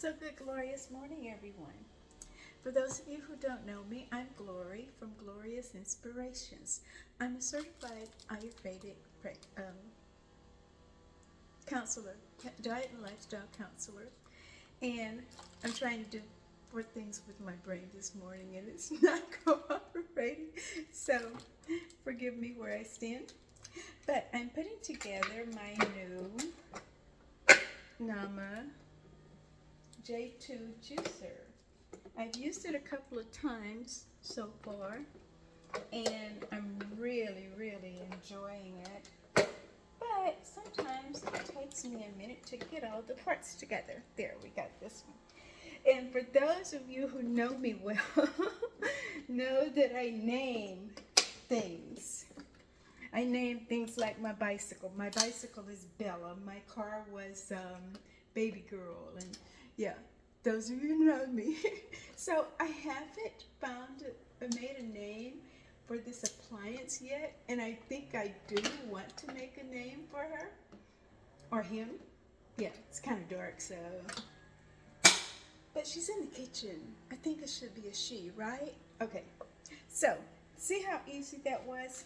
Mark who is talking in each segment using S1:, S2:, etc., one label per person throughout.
S1: So good, glorious morning, everyone. For those of you who don't know me, I'm Glory from Glorious Inspirations. I'm a certified Ayurvedic counselor, diet and lifestyle counselor, and I'm trying to do 4 things with my brain this morning, and it's not cooperating. So forgive me where I stand. But I'm putting together my new Nama J2 juicer. I've used it a couple of times so far, and I'm really enjoying it. But sometimes it takes me a minute to get all the parts together. There, we got this one. And for those of you who know me well, know that I name things. I name things like my bicycle. My bicycle is Bella. My car was Baby Girl. And yeah, those of you who know me. So I haven't made a name for this appliance yet. And I think I do want to make a name for her. Or him. Yeah, it's kind of dark, so. But she's in the kitchen. I think it should be a she, right? Okay. So, see how easy that was?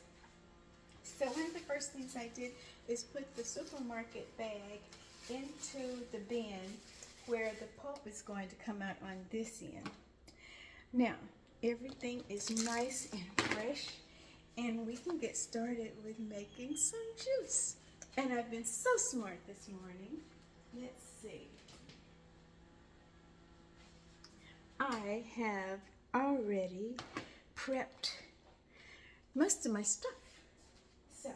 S1: So one of the first things I did is put the supermarket bag into the bin where the pulp is going to come out on this end. Now, everything is nice and fresh, and we can get started with making some juice. And I've been so smart this morning. Let's see. I have already prepped most of my stuff. So,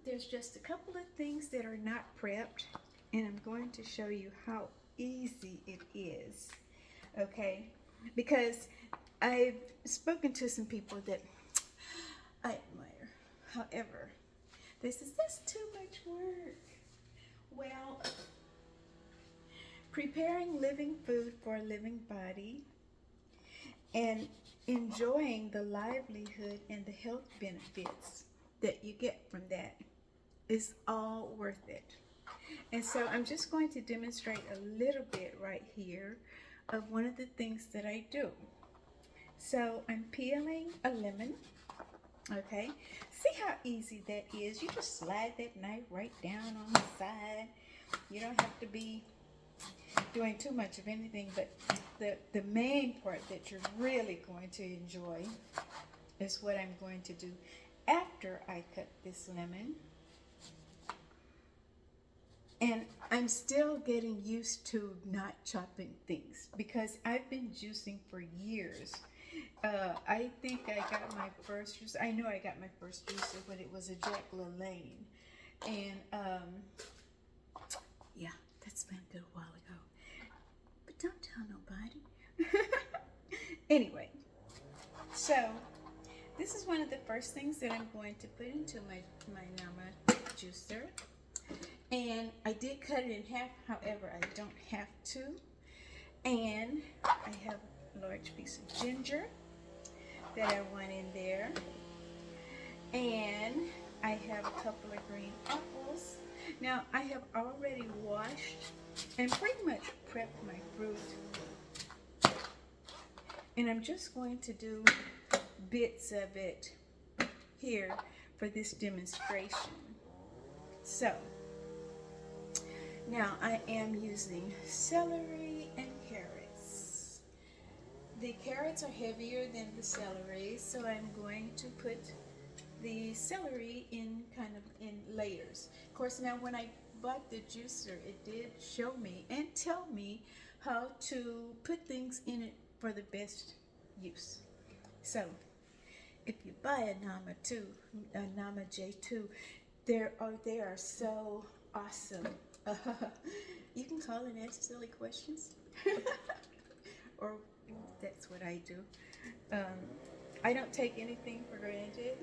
S1: there's just a couple of things that are not prepped, and I'm going to show you how easy it is, okay? Because I've spoken to some people that I admire. However, this is just too much work. Well, preparing living food for a living body and enjoying the livelihood and the health benefits that you get from that is all worth it. And so I'm just going to demonstrate a little bit right here of one of the things that I do. So I'm peeling a lemon, okay? See how easy that is. You just slide that knife right down on the side. You don't have to be doing too much of anything, but the main part that you're really going to enjoy is what I'm going to do after I cut this lemon. And I'm still getting used to not chopping things because I've been juicing for years. I think I got my first juice. I know I got my first juicer, but it was a Jack LaLanne. And yeah, that's been a good while ago. But don't tell nobody. Anyway, so this is one of the first things that I'm going to put into my Nama juicer. And I did cut it in half, however, I don't have to. And I have a large piece of ginger that I want in there. And I have a couple of green apples. Now, I have already washed and pretty much prepped my fruit. And I'm just going to do bits of it here for this demonstration. So, now I am using celery and carrots. The carrots are heavier than the celery, so I'm going to put the celery in kind of in layers. Of course, now when I bought the juicer, it did show me and tell me how to put things in it for the best use. So, if you buy a Nama J2, they are so awesome. You can call and ask silly questions, or that's what I do. I don't take anything for granted,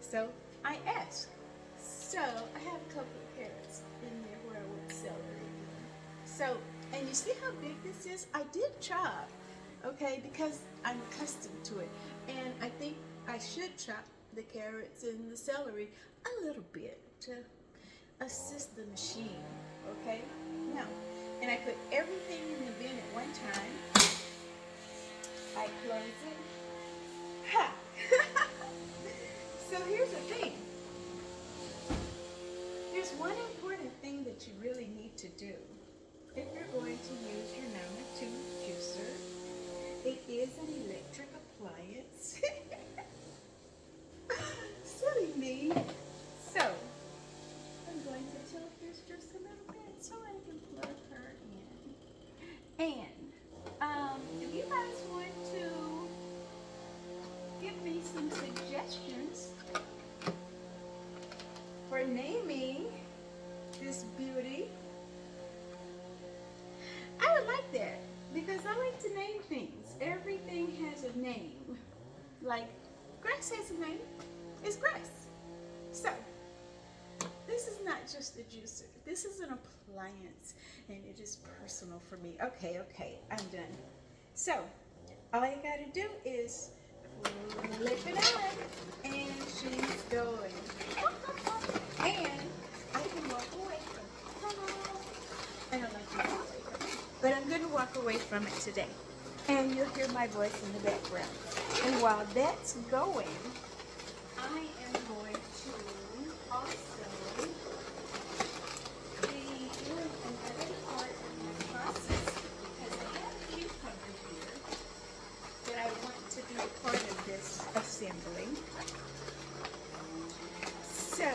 S1: so I ask. So I have a couple of carrots in there where I want celery. So, and you see how big this is? I did chop, okay, because I'm accustomed to it, and I think I should chop the carrots and the celery a little bit to assist the machine, okay? Now, and I put everything in the bin at one time. I close it. Ha! So here's the thing. There's one important thing that you really need to do. If you're going to use your Nana 2 juicer, it is an electric appliance. Silly me. So, I'm going to tilt this just a little bit so I can plug her in. And if you guys want to give me some suggestions for naming this beauty, I would like that because I like to name things. Everything has a name. Like grass has a name. It's grass. So this is not just a juicer. This is an appliance and it is personal for me. Okay, I'm done. So all you gotta do is flip it on and she's going. And I can walk away from it. I don't like to walk away from it, but I'm going to walk away from it today. And you'll hear my voice in the background. And while that's going, I am going to also be doing another part of my process because I have a cucumber here that I want to be a part of this assembly. So,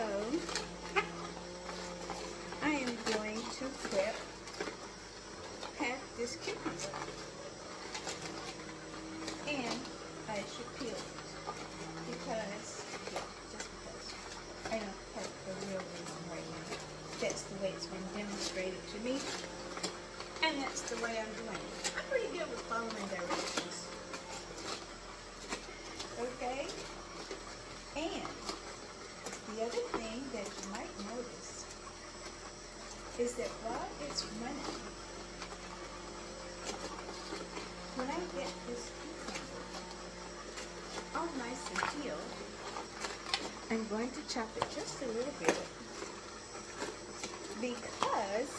S1: I am going to pack this cucumber. And I should peel it because, just because, I don't have a real reason right now. That's the way it's been demonstrated to me. And that's the way I'm doing it. I'm pretty good with following directions. Okay? And the other thing that you might notice is that while it's running, when I get this cucumber all nice and peeled, I'm going to chop it just a little bit because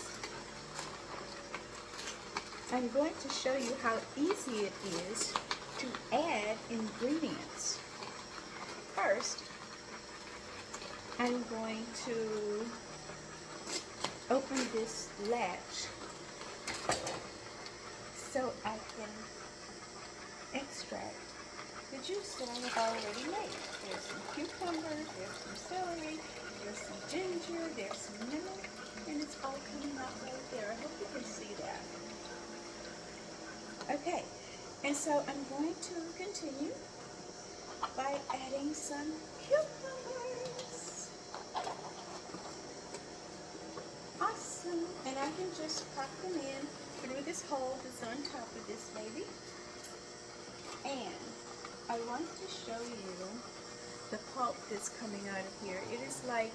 S1: I'm going to show you how easy it is to add ingredients. First, I'm going to open this latch so I can extract the juice that I have already made. There's some cucumber, there's some celery, there's some ginger, there's some lemon, and it's all coming out right there. I hope you can see that. Okay, and so I'm going to continue by adding some cucumbers. Awesome. And I can just pop them in through this hole that's on top of this baby. And I want to show you the pulp that's coming out of here. It is like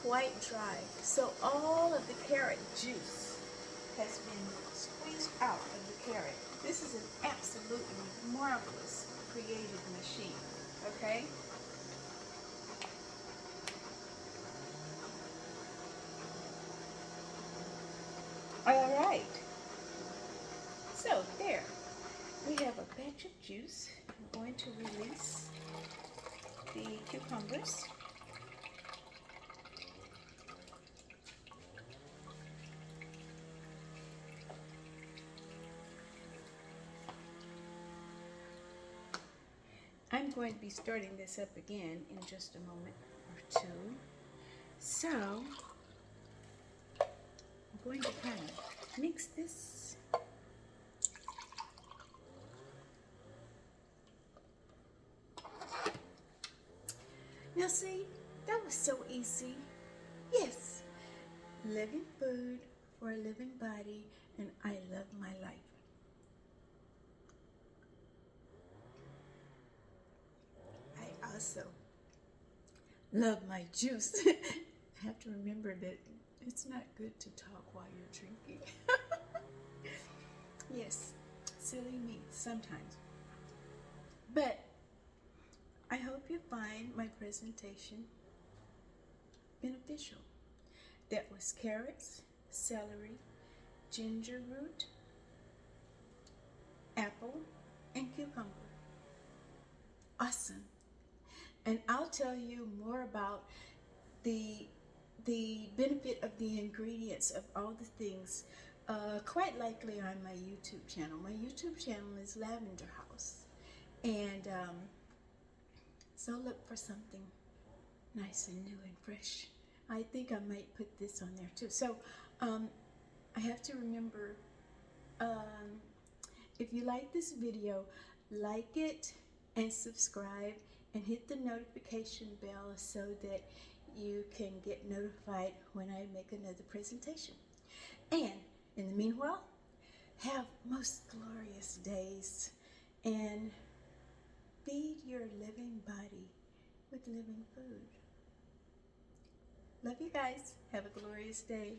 S1: quite dry. So all of the carrot juice has been squeezed out of the carrot. This is an absolutely marvelous creative machine. Okay? All right. So there, we have a batch of juice. I'm going to release the cucumbers. I'm going to be starting this up again in just a moment or two. So, I'm going to kind of mix this. Now see, that was so easy. Yes, living food for a living body, and I love my life. I also love my juice. I have to remember that it's not good to talk while you're drinking. Yes, silly me sometimes. But I hope you find my presentation beneficial. That was carrots, celery, ginger root, apple, and cucumber. Awesome. And I'll tell you more about the the benefit of the ingredients of all the things quite likely on my YouTube channel. My YouTube channel is Lavender House. And so look for something nice and new and fresh. I think I might put this on there too. So I have to remember, um, if you like this video, like it and subscribe and hit the notification bell so that you can get notified when I make another presentation. And in the meanwhile, have most glorious days and feed your living body with living food. Love you guys. Have a glorious day.